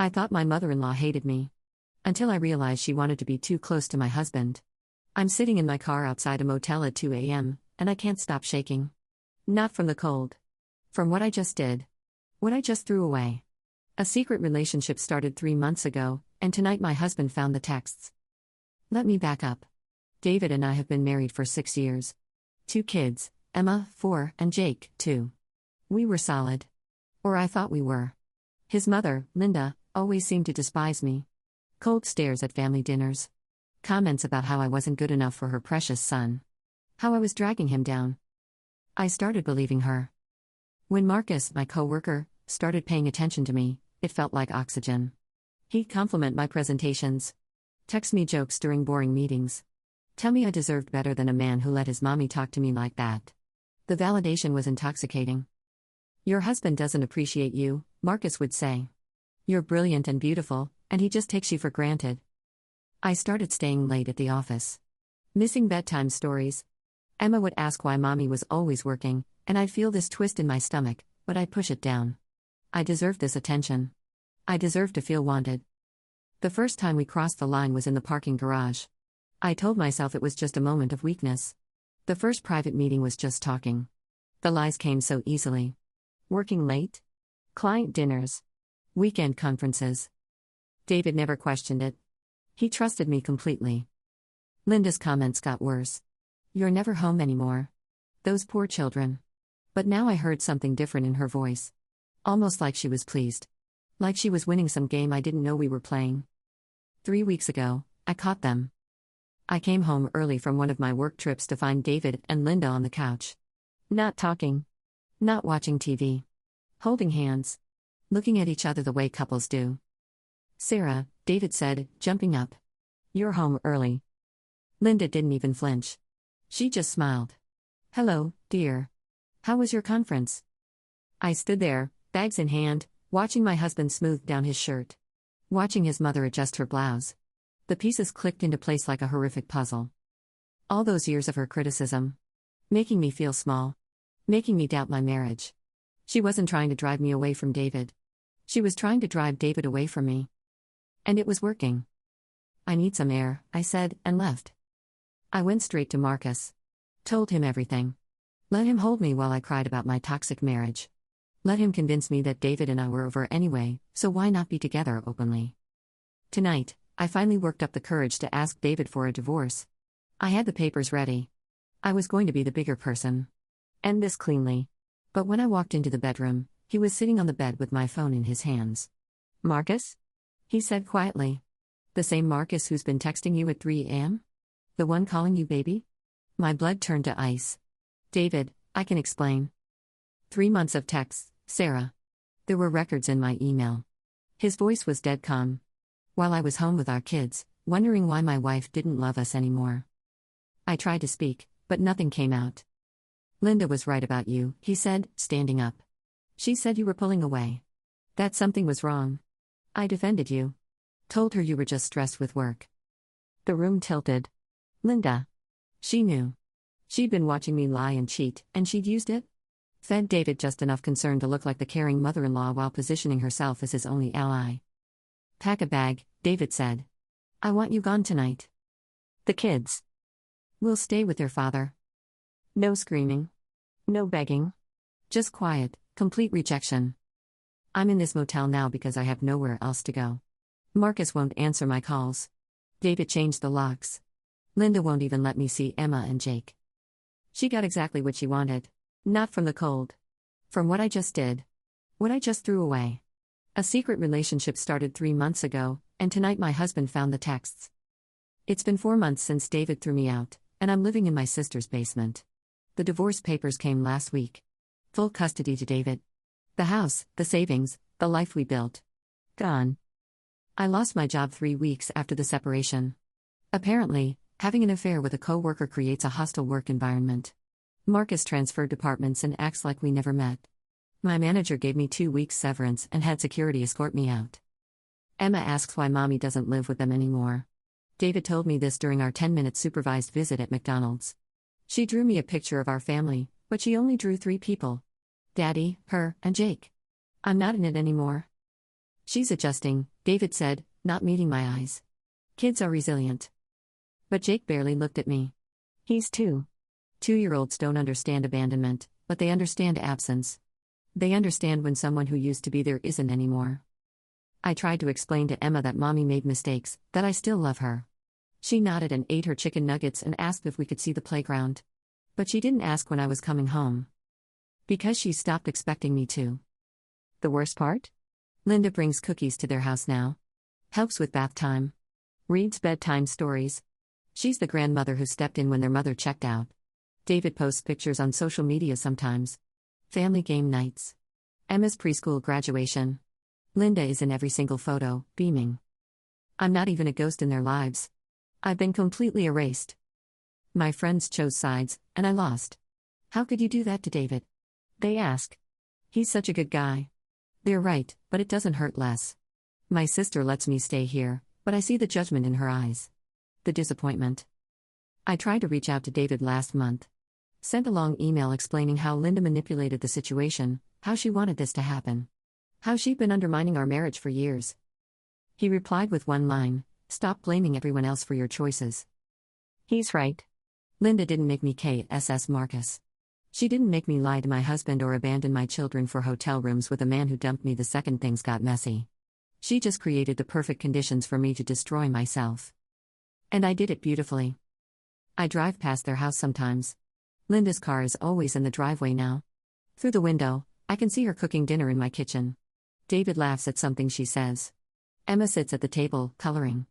I thought my mother-in-law hated me. Until I realized she wanted to be too close to my husband. I'm sitting in my car outside a motel at 2 a.m., and I can't stop shaking. Not from the cold. From what I just did. What I just threw away. A secret relationship started 3 months ago, and tonight my husband found the texts. Let me back up. David and I have been married for 6 years. 2 kids, Emma, 4, and Jake, 2. We were solid. Or I thought we were. His mother, Linda, always seemed to despise me. Cold stares at family dinners. Comments about how I wasn't good enough for her precious son. How I was dragging him down. I started believing her. When Marcus, my co-worker, started paying attention to me, it felt like oxygen. He'd compliment my presentations. Text me jokes during boring meetings. Tell me I deserved better than a man who let his mommy talk to me like that. The validation was intoxicating. Your husband doesn't appreciate you, Marcus would say. You're brilliant and beautiful, and he just takes you for granted. I started staying late at the office. Missing bedtime stories. Emma would ask why mommy was always working, and I'd feel this twist in my stomach, but I'd push it down. I deserved this attention. I deserved to feel wanted. The first time we crossed the line was in the parking garage. I told myself it was just a moment of weakness. The first private meeting was just talking. The lies came so easily. Working late? Client dinners. Weekend conferences. David never questioned it. He trusted me completely. Linda's comments got worse. You're never home anymore. Those poor children. But now I heard something different in her voice. Almost like she was pleased. Like she was winning some game I didn't know we were playing. 3 weeks ago, I caught them. I came home early from one of my work trips to find David and Linda on the couch. Not talking. Not watching TV. Holding hands. Looking at each other the way couples do. Sarah, David said, jumping up. You're home early. Linda didn't even flinch. She just smiled. Hello, dear. How was your conference? I stood there, bags in hand, watching my husband smooth down his shirt. Watching his mother adjust her blouse. The pieces clicked into place like a horrific puzzle. All those years of her criticism. Making me feel small. Making me doubt my marriage. She wasn't trying to drive me away from David. She was trying to drive David away from me. And it was working. I need some air, I said, and left. I went straight to Marcus. Told him everything. Let him hold me while I cried about my toxic marriage. Let him convince me that David and I were over anyway, so why not be together openly? Tonight, I finally worked up the courage to ask David for a divorce. I had the papers ready. I was going to be the bigger person. End this cleanly. But when I walked into the bedroom, he was sitting on the bed with my phone in his hands. Marcus? He said quietly. The same Marcus who's been texting you at 3 a.m.? The one calling you baby? My blood turned to ice. David, I can explain. 3 months of texts, Sarah. There were records in my email. His voice was dead calm. While I was home with our kids, wondering why my wife didn't love us anymore. I tried to speak, but nothing came out. Linda was right about you, he said, standing up. She said you were pulling away. That something was wrong. I defended you. Told her you were just stressed with work. The room tilted. Linda. She knew. She'd been watching me lie and cheat, and she'd used it? Fed David just enough concern to look like the caring mother-in-law while positioning herself as his only ally. Pack a bag, David said. I want you gone tonight. The kids. Will stay with their father. No screaming. No begging. Just quiet, complete rejection. I'm in this motel now because I have nowhere else to go. Marcus won't answer my calls. David changed the locks. Linda won't even let me see Emma and Jake. She got exactly what she wanted. Not from the cold. From what I just did. What I just threw away. A secret relationship started 3 months ago, and tonight my husband found the texts. It's been 4 months since David threw me out, and I'm living in my sister's basement. The divorce papers came last week. Full custody to David. The house, the savings, the life we built. Gone. I lost my job 3 weeks after the separation. Apparently, having an affair with a co-worker creates a hostile work environment. Marcus transferred departments and acts like we never met. My manager gave me 2 weeks severance and had security escort me out. Emma asks why mommy doesn't live with them anymore. David told me this during our 10-minute supervised visit at McDonald's. She drew me a picture of our family, but she only drew 3 people. Daddy, her, and Jake. I'm not in it anymore. She's adjusting, David said, not meeting my eyes. Kids are resilient. But Jake barely looked at me. He's 2. 2-year-olds don't understand abandonment, but they understand absence. They understand when someone who used to be there isn't anymore. I tried to explain to Emma that mommy made mistakes, that I still love her. She nodded and ate her chicken nuggets and asked if we could see the playground. But she didn't ask when I was coming home. Because she stopped expecting me to. The worst part? Linda brings cookies to their house now. Helps with bath time. Reads bedtime stories. She's the grandmother who stepped in when their mother checked out. David posts pictures on social media sometimes. Family game nights. Emma's preschool graduation. Linda is in every single photo, beaming. I'm not even a ghost in their lives. I've been completely erased. My friends chose sides, and I lost. How could you do that to David? They ask. He's such a good guy. They're right, but it doesn't hurt less. My sister lets me stay here, but I see the judgment in her eyes. The disappointment. I tried to reach out to David last month. Sent a long email explaining how Linda manipulated the situation, how she wanted this to happen. How she'd been undermining our marriage for years. He replied with one line, "Stop blaming everyone else for your choices." He's right. Linda didn't make me KSS Marcus. She didn't make me lie to my husband or abandon my children for hotel rooms with a man who dumped me the second things got messy. She just created the perfect conditions for me to destroy myself. And I did it beautifully. I drive past their house sometimes. Linda's car is always in the driveway now. Through the window, I can see her cooking dinner in my kitchen. David laughs at something she says. Emma sits at the table, coloring.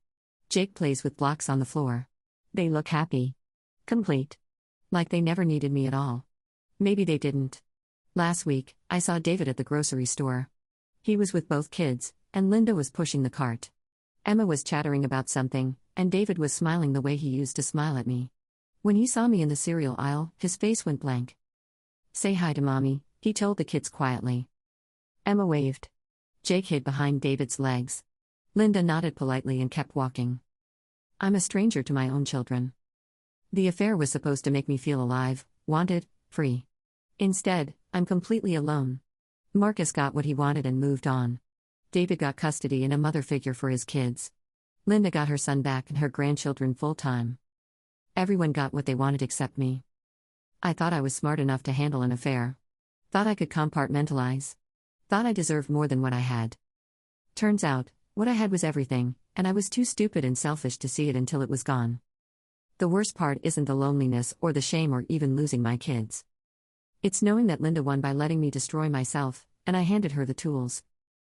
Jake plays with blocks on the floor. They look happy. Complete. Like they never needed me at all. Maybe they didn't. Last week, I saw David at the grocery store. He was with both kids, and Linda was pushing the cart. Emma was chattering about something, and David was smiling the way he used to smile at me. When he saw me in the cereal aisle, his face went blank. "Say hi to mommy," he told the kids quietly. Emma waved. Jake hid behind David's legs. Linda nodded politely and kept walking. I'm a stranger to my own children. The affair was supposed to make me feel alive, wanted, free. Instead, I'm completely alone. Marcus got what he wanted and moved on. David got custody and a mother figure for his kids. Linda got her son back and her grandchildren full-time. Everyone got what they wanted except me. I thought I was smart enough to handle an affair. Thought I could compartmentalize. Thought I deserved more than what I had. Turns out, what I had was everything, and I was too stupid and selfish to see it until it was gone. The worst part isn't the loneliness or the shame or even losing my kids. It's knowing that Linda won by letting me destroy myself, and I handed her the tools.